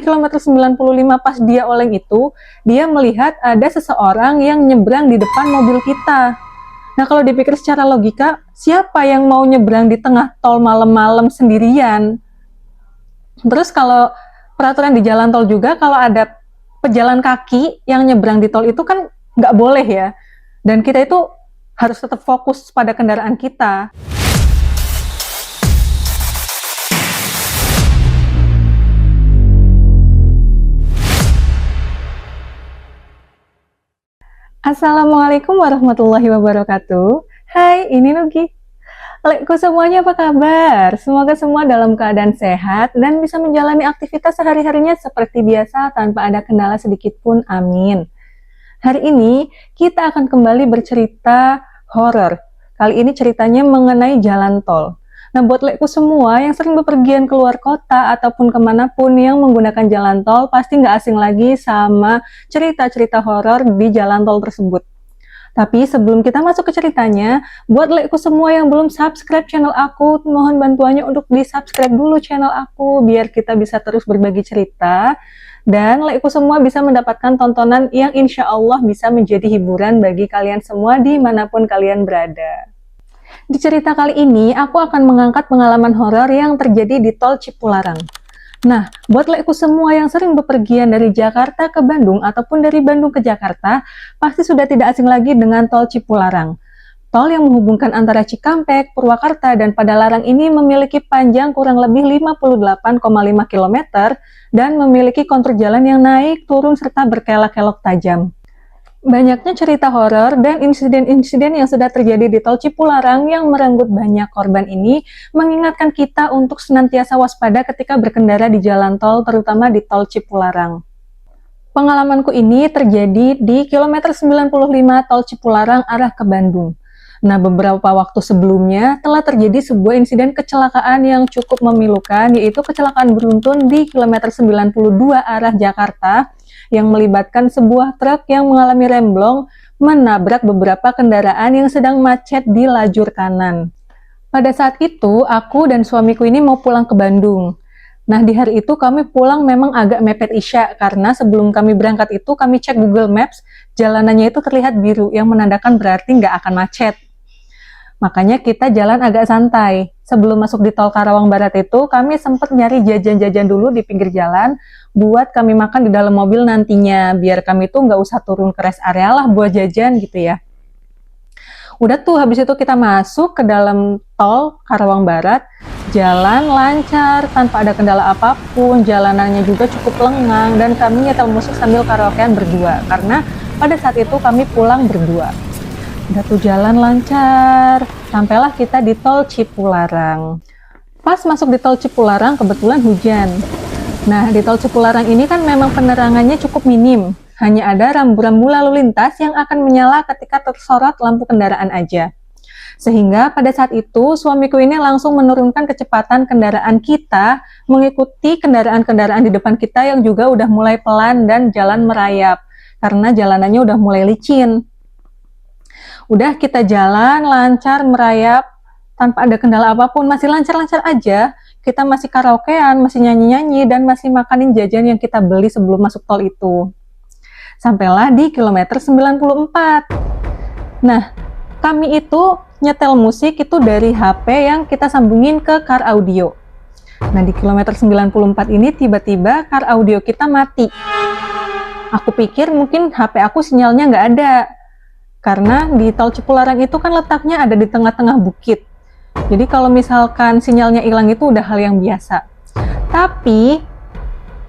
Kilometer 95 pas dia oleng itu, dia melihat ada seseorang yang nyebrang di depan mobil kita. Nah, kalau dipikir secara logika, siapa yang mau nyebrang di tengah tol malam-malam sendirian? Terus kalau peraturan di jalan tol juga, kalau ada pejalan kaki yang nyebrang di tol itu kan nggak boleh ya. Dan kita itu harus tetap fokus pada kendaraan kita. Assalamualaikum warahmatullahi wabarakatuh. Hai, ini Nugi. Lekku semuanya, apa kabar? Semoga semua dalam keadaan sehat dan bisa menjalani aktivitas sehari-harinya seperti biasa tanpa ada kendala sedikit pun. Amin. Hari ini kita akan kembali bercerita horor. Kali ini ceritanya mengenai jalan tol. Nah, buat lekku semua yang sering bepergian keluar kota ataupun kemanapun yang menggunakan jalan tol, pasti nggak asing lagi sama cerita-cerita horor di jalan tol tersebut. Tapi sebelum kita masuk ke ceritanya, buat lekku semua yang belum subscribe channel aku, mohon bantuannya untuk di-subscribe dulu channel aku, biar kita bisa terus berbagi cerita, dan lekku semua bisa mendapatkan tontonan yang insya Allah bisa menjadi hiburan bagi kalian semua dimanapun kalian berada. Di cerita kali ini, aku akan mengangkat pengalaman horor yang terjadi di tol Cipularang. Nah, buat lekku semua yang sering bepergian dari Jakarta ke Bandung ataupun dari Bandung ke Jakarta, pasti sudah tidak asing lagi dengan tol Cipularang. Tol yang menghubungkan antara Cikampek, Purwakarta, dan Padalarang ini memiliki panjang kurang lebih 58,5 km dan memiliki kontur jalan yang naik, turun, serta berkelok-kelok tajam. Banyaknya cerita horor dan insiden-insiden yang sudah terjadi di tol Cipularang yang merenggut banyak korban ini mengingatkan kita untuk senantiasa waspada ketika berkendara di jalan tol, terutama di tol Cipularang. Pengalamanku ini terjadi di kilometer 95 tol Cipularang arah ke Bandung. Nah, beberapa waktu sebelumnya telah terjadi sebuah insiden kecelakaan yang cukup memilukan, yaitu kecelakaan beruntun di kilometer 92 arah Jakarta, yang melibatkan sebuah truk yang mengalami remblong menabrak beberapa kendaraan yang sedang macet di lajur kanan. Pada saat itu, aku dan suamiku ini mau pulang ke Bandung. Nah, di hari itu kami pulang memang agak mepet Isya, karena sebelum kami berangkat itu kami cek Google Maps, jalanannya itu terlihat biru, yang menandakan berarti nggak akan macet. Makanya kita jalan agak santai. Sebelum masuk di tol Karawang Barat itu, kami sempat nyari jajan-jajan dulu di pinggir jalan, buat kami makan di dalam mobil nantinya, biar kami tuh nggak usah turun ke rest area lah buat jajan gitu ya. Udah tuh, habis itu kita masuk ke dalam tol Karawang Barat, jalan lancar, tanpa ada kendala apapun, jalanannya juga cukup lengang, dan kami nyetel musik sambil karaokean berdua, karena pada saat itu kami pulang berdua. Udah tuh jalan lancar, sampailah kita di tol Cipularang. Pas masuk di tol Cipularang, kebetulan hujan. Nah, di tol Cipularang ini kan memang penerangannya cukup minim. Hanya ada rambu-rambu lalu lintas yang akan menyala ketika tersorot lampu kendaraan aja. Sehingga pada saat itu, suamiku ini langsung menurunkan kecepatan kendaraan kita, mengikuti kendaraan-kendaraan di depan kita yang juga udah mulai pelan dan jalan merayap. Karena jalanannya udah mulai licin. Udah kita jalan lancar merayap tanpa ada kendala apapun, masih lancar-lancar aja. Kita masih karaokean, masih nyanyi-nyanyi, dan masih makanin jajan yang kita beli sebelum masuk tol itu. Sampailah di kilometer 94. Nah, kami itu nyetel musik itu dari HP yang kita sambungin ke car audio. Nah, di kilometer 94 ini tiba-tiba car audio kita mati. Aku pikir mungkin HP aku sinyalnya nggak ada. Karena di tol Cipularang itu kan letaknya ada di tengah-tengah bukit. Jadi kalau misalkan sinyalnya hilang itu udah hal yang biasa. Tapi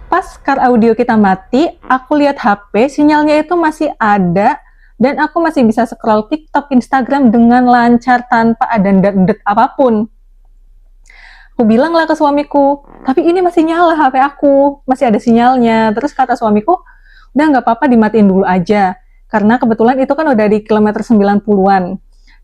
pas car audio kita mati, aku lihat HP, sinyalnya itu masih ada dan aku masih bisa scroll TikTok, Instagram dengan lancar tanpa ada det-det apapun. Aku bilang lah ke suamiku, tapi ini masih nyala HP aku, masih ada sinyalnya. Terus kata suamiku, udah nggak apa-apa dimatiin dulu aja. Karena kebetulan itu kan udah di kilometer 90-an.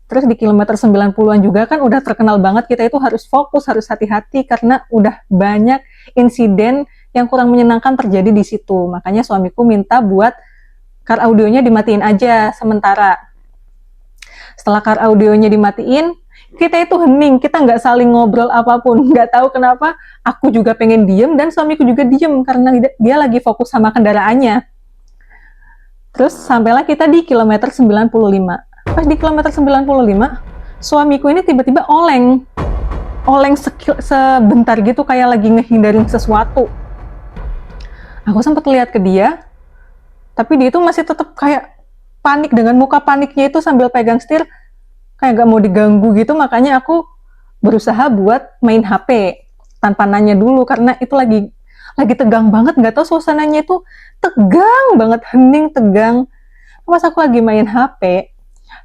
Terus di kilometer 90-an juga kan udah terkenal banget kita itu harus fokus, harus hati-hati karena udah banyak insiden yang kurang menyenangkan terjadi di situ. Makanya suamiku minta buat car audionya dimatiin aja sementara. Setelah car audionya dimatiin, Kita itu hening, kita nggak saling ngobrol apapun. Nggak tahu kenapa, aku juga pengen diem dan suamiku juga diem karena dia lagi fokus sama kendaraannya. Terus sampailah kita di kilometer 95. Pas di kilometer 95, suamiku ini tiba-tiba oleng sebentar gitu, kayak lagi ngehindarin sesuatu. Aku sempat lihat ke dia, tapi dia itu masih tetap kayak panik, dengan muka paniknya itu sambil pegang setir, kayak gak mau diganggu gitu. Makanya aku berusaha buat main HP tanpa nanya dulu, karena itu lagi tegang banget, nggak tahu suasananya itu tegang banget, hening, tegang. Pas aku lagi main HP,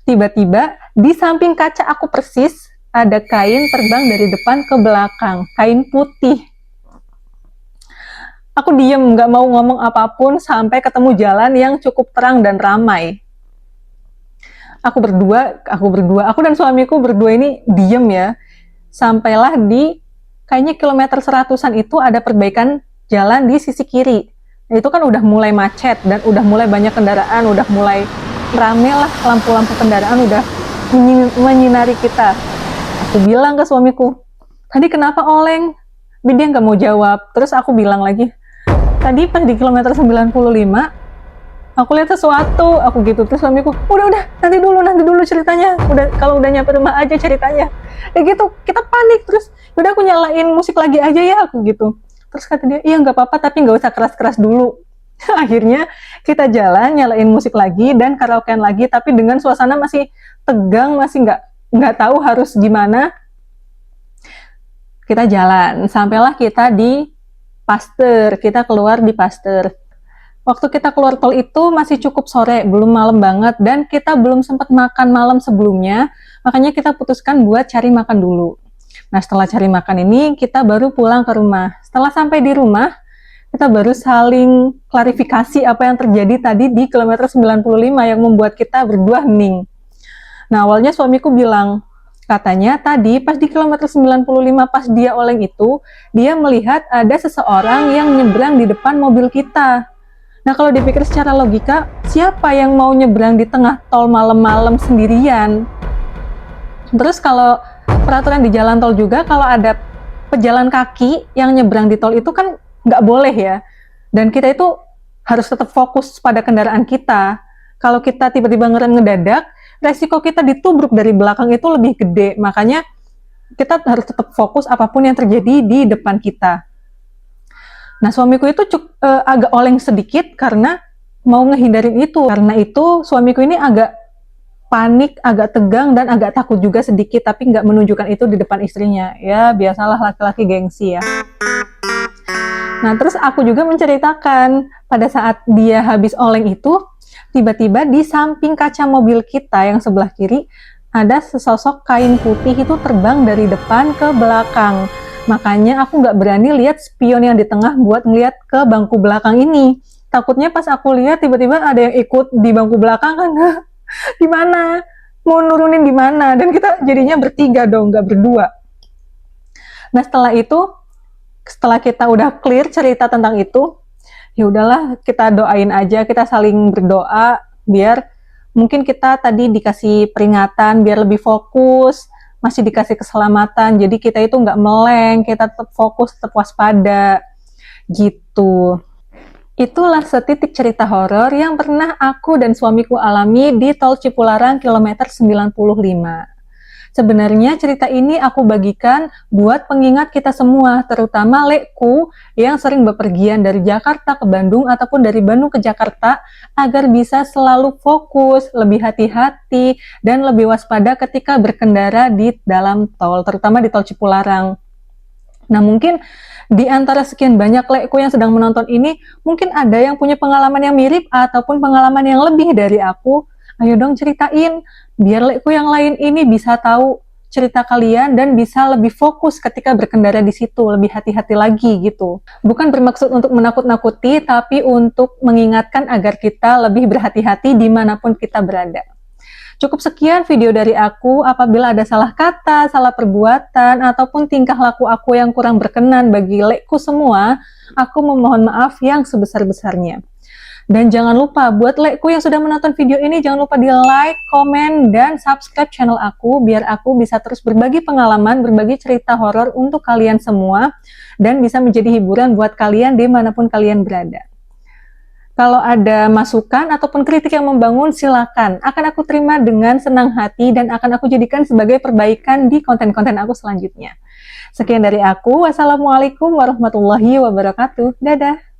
tiba-tiba di samping kaca aku persis ada kain terbang dari depan ke belakang, kain putih. Aku diem, nggak mau ngomong apapun sampai ketemu jalan yang cukup terang dan ramai. Aku dan suamiku berdua ini diem ya. Sampailah di kayaknya kilometer 100-an itu ada perbaikan jalan di sisi kiri. Nah, itu kan udah mulai macet dan udah mulai banyak kendaraan, udah mulai rame lah, lampu-lampu kendaraan udah menyinari kita. Aku bilang ke suamiku, tadi kenapa oleng? Tapi dia nggak mau jawab. Terus aku bilang lagi, tadi pas di kilometer 95, aku lihat sesuatu, aku gitu. Terus suamiku, udah, nanti dulu ceritanya. Kalau udah nyampe rumah aja ceritanya. Ya gitu, kita panik. Terus, udah aku nyalain musik lagi aja ya, aku gitu. Terus kata dia, iya nggak apa-apa, tapi nggak usah keras-keras dulu. Akhirnya kita jalan, nyalain musik lagi dan karaokean lagi, tapi dengan suasana masih tegang, masih nggak tahu harus gimana. Kita jalan, sampailah kita di Pasteur, kita keluar di Pasteur. Waktu kita keluar tol itu masih cukup sore, belum malam banget, dan kita belum sempat makan malam sebelumnya, makanya kita putuskan buat cari makan dulu. Nah, setelah cari makan ini, kita baru pulang ke rumah. Setelah sampai di rumah, kita baru saling klarifikasi apa yang terjadi tadi di kilometer 95 yang membuat kita berdua hening. Nah, awalnya suamiku bilang, katanya tadi pas di kilometer 95 pas dia oleng itu, dia melihat ada seseorang yang nyebrang di depan mobil kita. Nah, kalau dipikir secara logika, siapa yang mau nyebrang di tengah tol malam-malam sendirian? Terus kalau peraturan di jalan tol juga, kalau ada pejalan kaki yang nyebrang di tol itu kan nggak boleh ya. Dan kita itu harus tetap fokus pada kendaraan kita. Kalau kita tiba-tiba ngerem ngedadak, resiko kita ditubruk dari belakang itu lebih gede. Makanya kita harus tetap fokus apapun yang terjadi di depan kita. Nah, suamiku itu agak oleng sedikit karena mau ngehindarin itu. Karena itu suamiku ini agak panik, agak tegang, dan agak takut juga sedikit, tapi nggak menunjukkan itu di depan istrinya. Ya, biasalah laki-laki gengsi ya. Nah, terus aku juga menceritakan pada saat dia habis oleng itu, tiba-tiba di samping kaca mobil kita yang sebelah kiri, ada sesosok kain putih itu terbang dari depan ke belakang. Makanya aku nggak berani lihat spion yang di tengah buat ngeliat ke bangku belakang ini. Takutnya pas aku lihat tiba-tiba ada yang ikut di bangku belakang kan. Gimana? Mau nurunin di mana? Dan kita jadinya bertiga dong, nggak berdua. Nah, setelah kita udah clear cerita tentang itu, ya udahlah, kita doain aja, kita saling berdoa biar mungkin kita tadi dikasih peringatan biar lebih fokus, masih dikasih keselamatan, jadi kita itu nggak meleng, kita tetap fokus, tetap waspada gitu. Itulah setitik cerita horor yang pernah aku dan suamiku alami di Tol Cipularang kilometer 95. Sebenarnya cerita ini aku bagikan buat pengingat kita semua, terutama lekku yang sering bepergian dari Jakarta ke Bandung ataupun dari Bandung ke Jakarta, agar bisa selalu fokus, lebih hati-hati, dan lebih waspada ketika berkendara di dalam tol, terutama di Tol Cipularang. Nah, mungkin di antara sekian banyak lekku yang sedang menonton ini, mungkin ada yang punya pengalaman yang mirip ataupun pengalaman yang lebih dari aku. Ayo dong ceritain, biar lekku yang lain ini bisa tahu cerita kalian dan bisa lebih fokus ketika berkendara di situ, lebih hati-hati lagi gitu. Bukan bermaksud untuk menakut-nakuti, tapi untuk mengingatkan agar kita lebih berhati-hati dimanapun kita berada. Cukup sekian video dari aku. Apabila ada salah kata, salah perbuatan, ataupun tingkah laku aku yang kurang berkenan bagi lekku semua, aku memohon maaf yang sebesar-besarnya. Dan jangan lupa buat lekku yang sudah menonton video ini, jangan lupa di like, komen, dan subscribe channel aku biar aku bisa terus berbagi pengalaman, berbagi cerita horor untuk kalian semua dan bisa menjadi hiburan buat kalian dimanapun kalian berada. Kalau ada masukan ataupun kritik yang membangun, silakan. Akan aku terima dengan senang hati dan akan aku jadikan sebagai perbaikan di konten-konten aku selanjutnya. Sekian dari aku. Wassalamualaikum warahmatullahi wabarakatuh. Dadah.